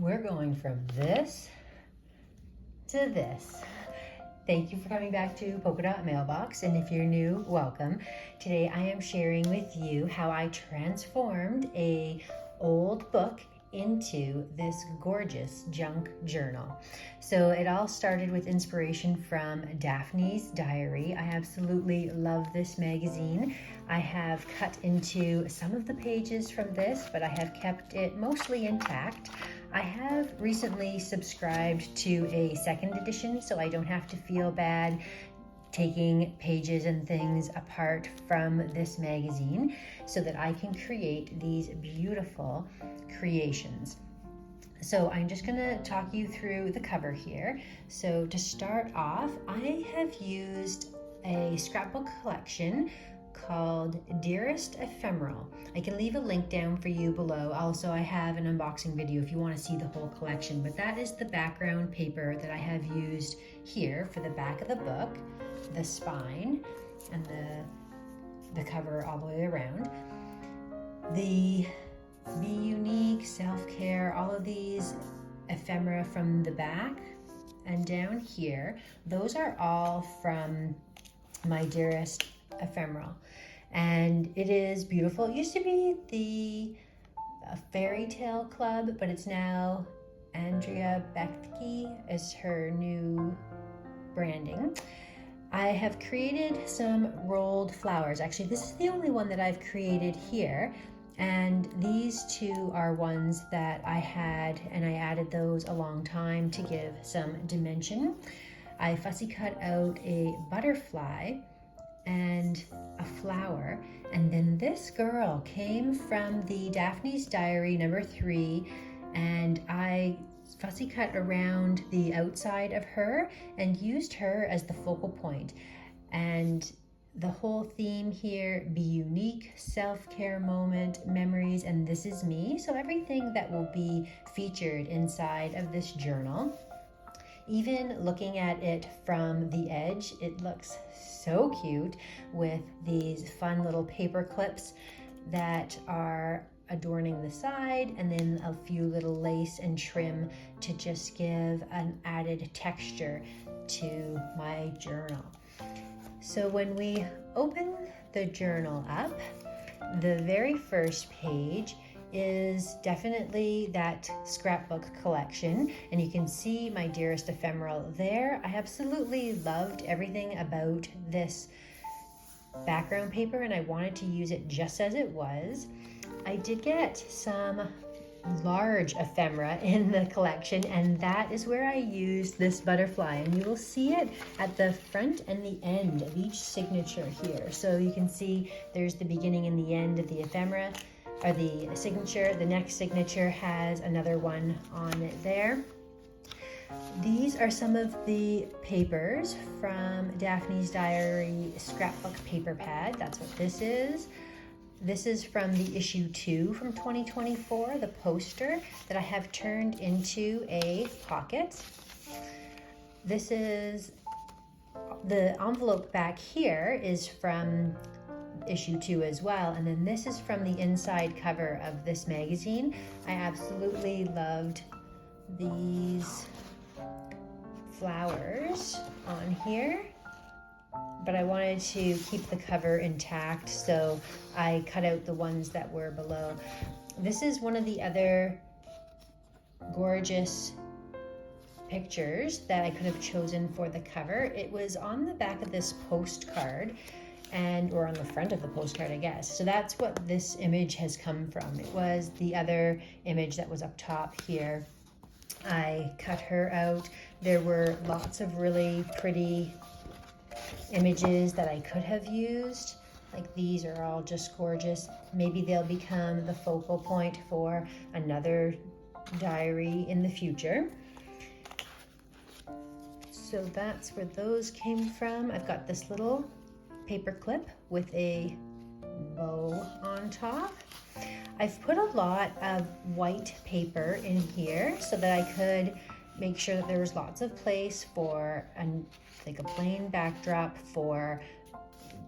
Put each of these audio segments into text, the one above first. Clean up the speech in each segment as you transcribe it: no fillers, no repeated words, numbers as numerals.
We're going from this to this. Thank you for coming back to Polka Dot Mailbox, and if you're new, welcome. Today I am sharing with you how I transformed a old book into this gorgeous junk journal. So it all started with inspiration from Daphne's diary. I absolutely love this magazine. I have cut into some of the pages from this, but I have kept it mostly intact. I have recently subscribed to a second edition, so I don't have to feel bad taking pages and things apart from this magazine so that I can create these beautiful creations. So I'm just gonna talk you through the cover here. So to start off, I have used a scrapbook collection called Dearest Ephemeral. I can leave a link down for you below. Also, I have an unboxing video if you want to see the whole collection, but that is the background paper that I have used here for the back of the book, the spine, and the cover all the way around. The Be Unique, Self-Care, all of these ephemera from the back and down here, those are all from my Dearest Ephemeral, and it is beautiful. It used to be the Fairy Tale Club, but it's now Andrea Bethke is her new branding. I have created some rolled flowers. Actually, this is the only one that I've created here, and these two are ones that I had, and I added those a long time to give some dimension. I fussy cut out a butterfly and a flower, and then this girl came from the Daphne's Diary number 3, and I fussy cut around the outside of her and used her as the focal point. And the whole theme here: be unique, self-care moment, memories, and this is me. So everything that will be featured inside of this journal. Even looking at it from the edge, it looks so cute with these fun little paper clips that are adorning the side, and then a few little lace and trim to just give an added texture to my journal. So when we open the journal up, the very first page is definitely that scrapbook collection, and you can see my Dearest Ephemeral there. I absolutely loved everything about this background paper, and I wanted to use it just as it was. I did get some large ephemera in the collection, and that is where I used this butterfly, and you will see it at the front and the end of each signature here. So you can see there's the beginning and the end of the ephemera, or the signature. The next signature has another one on it there. These are some of the papers from Daphne's Diary scrapbook paper pad. That's what this is. This is from the issue 2 from 2024, the poster that I have turned into a pocket. This is the envelope back here is from issue 2 as well, and then this is from the inside cover of this magazine. I absolutely loved these flowers on here, but I wanted to keep the cover intact, so I cut out the ones that were below. This is one of the other gorgeous pictures that I could have chosen for the cover. It was on the back of this postcard, or on the front of the postcard, I guess. So that's what this image has come from. It was the other image that was up top here. I cut her out. There were lots of really pretty images that I could have used. Like these are all just gorgeous. Maybe they'll become the focal point for another diary in the future. So that's where those came from. I've got this little paper clip with a bow on top. I've put a lot of white paper in here so that I could make sure that there was lots of place for like a plain backdrop for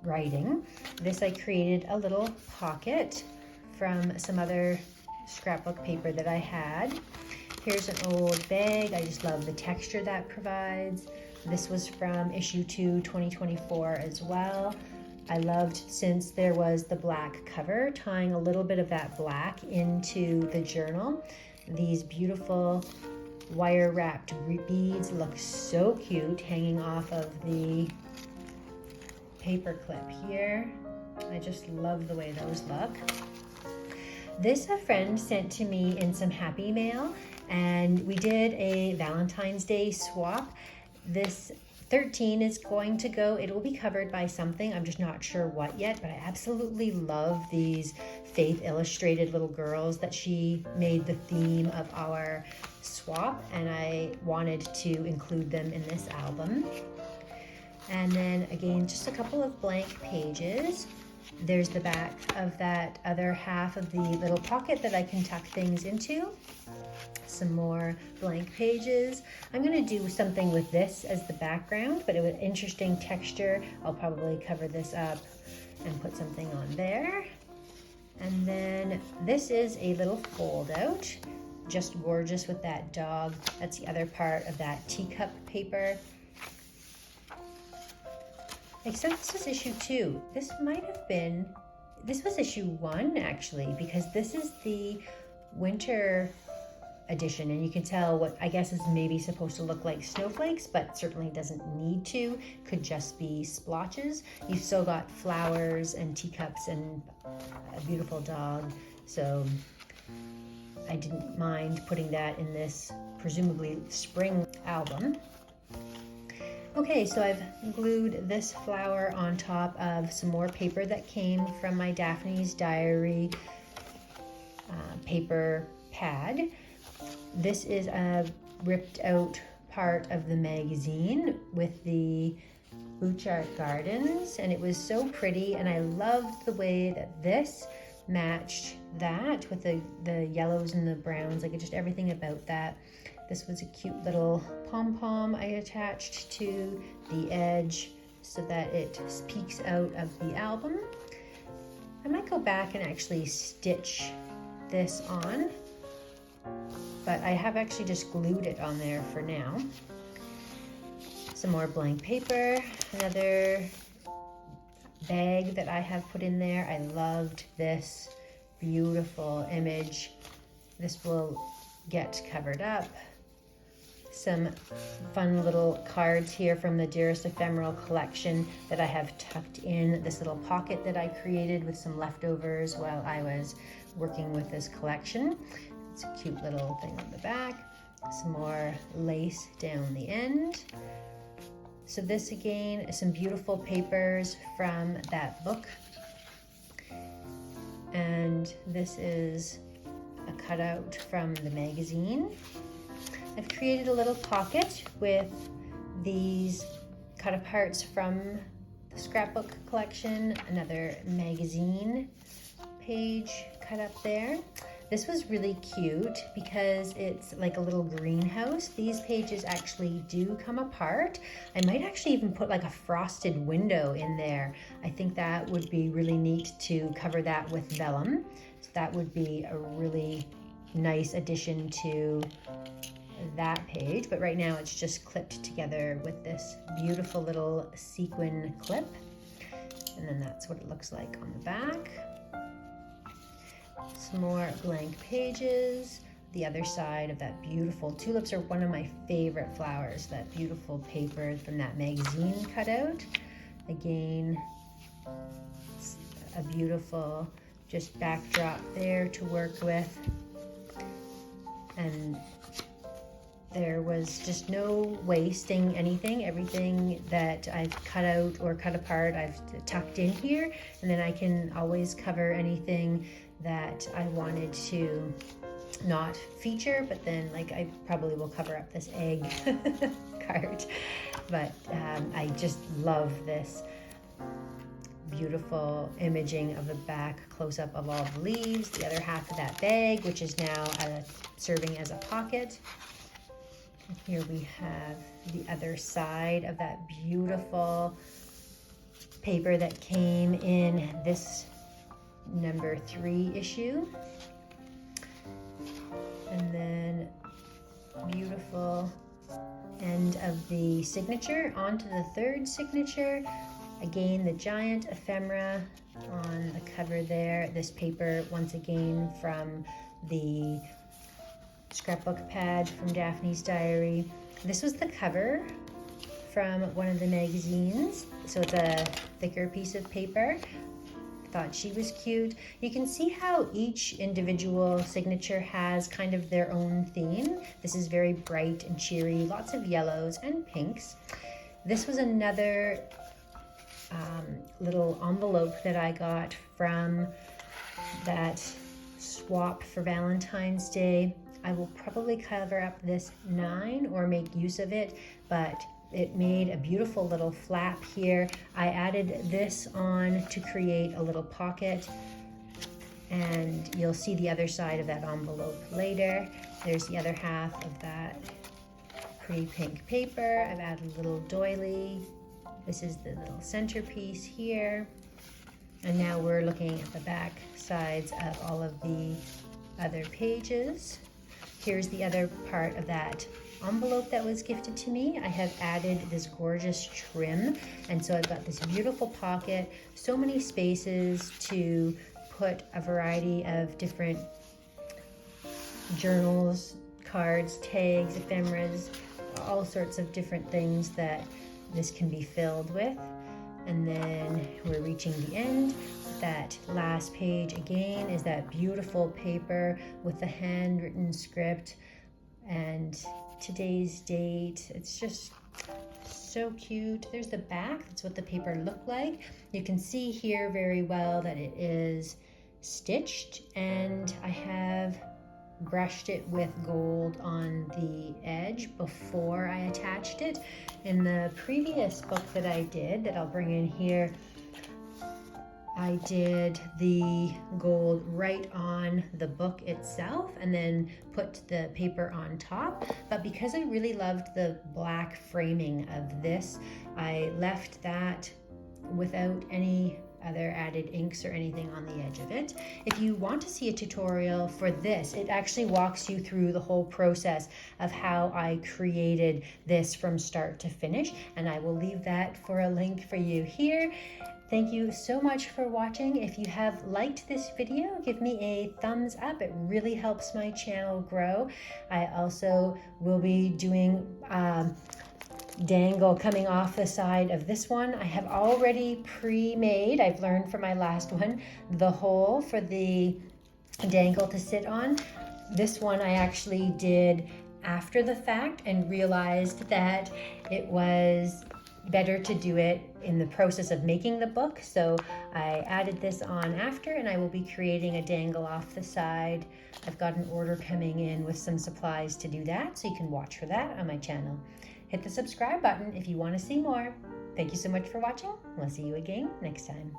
writing. This I created a little pocket from some other scrapbook paper that I had. Here's an old bag. I just love the texture that provides. This was from issue 2, 2024 as well. I loved, since there was the black cover, tying a little bit of that black into the journal. These beautiful wire wrapped beads look so cute hanging off of the paper clip here. I just love the way those look. This a friend sent to me in some happy mail, and we did a Valentine's Day swap. This 13 is going to go, it will be covered by something, I'm just not sure what yet, but I absolutely love these Faith illustrated little girls that she made the theme of our swap, and I wanted to include them in this album. And then again, just a couple of blank pages. There's the back of that other half of the little pocket that I can tuck things into. Some more blank pages. I'm going to do something with this as the background, but it was interesting texture. I'll probably cover this up and put something on there. And then this is a little fold out, just gorgeous with that dog. That's the other part of that teacup paper. Except this is issue 2. This might have been, this was issue 1 actually, because this is the winter edition, and you can tell what I guess is maybe supposed to look like snowflakes, but certainly doesn't need to. Could just be splotches. You've still got flowers and teacups and a beautiful dog, so I didn't mind putting that in this presumably spring album. Okay, so I've glued this flower on top of some more paper that came from my Daphne's Diary paper pad. This is a ripped out part of the magazine with the Bouchard Gardens, and it was so pretty, and I loved the way that this matched that with the yellows and the browns, like just everything about that. This was a cute little pom-pom I attached to the edge so that it peeks out of the album. I might go back and actually stitch this on, but I have actually just glued it on there for now. Some more blank paper, another bag that I have put in there. I loved this beautiful image. This will get covered up. Some fun little cards here from the Dearest Ephemeral collection that I have tucked in this little pocket that I created with some leftovers while I was working with this collection. It's a cute little thing on the back. Some more lace down the end. So this again is some beautiful papers from that book. And this is a cutout from the magazine. I've created a little pocket with these cut aparts from the scrapbook collection, another magazine page cut up there. This was really cute because it's like a little greenhouse. These pages actually do come apart. I might actually even put like a frosted window in there. I think that would be really neat to cover that with vellum. So that would be a really nice addition to that page, but right now it's just clipped together with this beautiful little sequin clip, and then that's what it looks like on the back. Some more blank pages. The other side of that beautiful tulips are one of my favorite flowers, that beautiful paper from that magazine cutout. Again, a beautiful just backdrop there to work with, and there was just no wasting anything. Everything that I've cut out or cut apart, I've tucked in here, and then I can always cover anything that I wanted to not feature, but then like I probably will cover up this egg card. But I just love this beautiful imaging of the back close-up of all the leaves, the other half of that bag, which is now serving as a pocket. Here we have the other side of that beautiful paper that came in this number 3 issue. And then end of the signature onto the third signature. Again, the giant ephemera on the cover there. This paper, once again, from the scrapbook pad from Daphne's diary. This was the cover from one of the magazines, so it's a thicker piece of paper. Thought she was cute. You can see how each individual signature has kind of their own theme. This is very bright and cheery, lots of yellows and pinks. This was another little envelope that I got from that swap for Valentine's Day. I will probably cover up this 9 or make use of it, but it made a beautiful little flap here. I added this on to create a little pocket, and you'll see the other side of that envelope later. There's the other half of that pretty pink paper. I've added a little doily. This is the little centerpiece here. And now we're looking at the back sides of all of the other pages. Here's the other part of that envelope that was gifted to me. I have added this gorgeous trim, and so I've got this beautiful pocket, so many spaces to put a variety of different journals, cards, tags, ephemeras, all sorts of different things that this can be filled with. And then we're reaching the end. That last page again is that beautiful paper with the handwritten script and today's date. It's just so cute. There's the back. That's what the paper looked like. You can see here very well that it is stitched, and I have brushed it with gold on the edge before I attached it. In the previous book that I did, that I'll bring in here, I did the gold right on the book itself and then put the paper on top. But because I really loved the black framing of this, I left that without any other added inks or anything on the edge of it. If you want to see a tutorial for this, it actually walks you through the whole process of how I created this from start to finish, and I will leave that for a link for you here. Thank you so much for watching. If you have liked this video, give me a thumbs up. It really helps my channel grow. I also will be doing dangle coming off the side of this one. I have already pre-made, I've learned from my last one, the hole for the dangle to sit on. This one I actually did after the fact and realized that it was better to do it in the process of making the book. So I added this on after, and I will be creating a dangle off the side. I've got an order coming in with some supplies to do that, so you can watch for that on my channel. Hit the subscribe button if you want to see more. Thank you so much for watching. We'll see you again next time.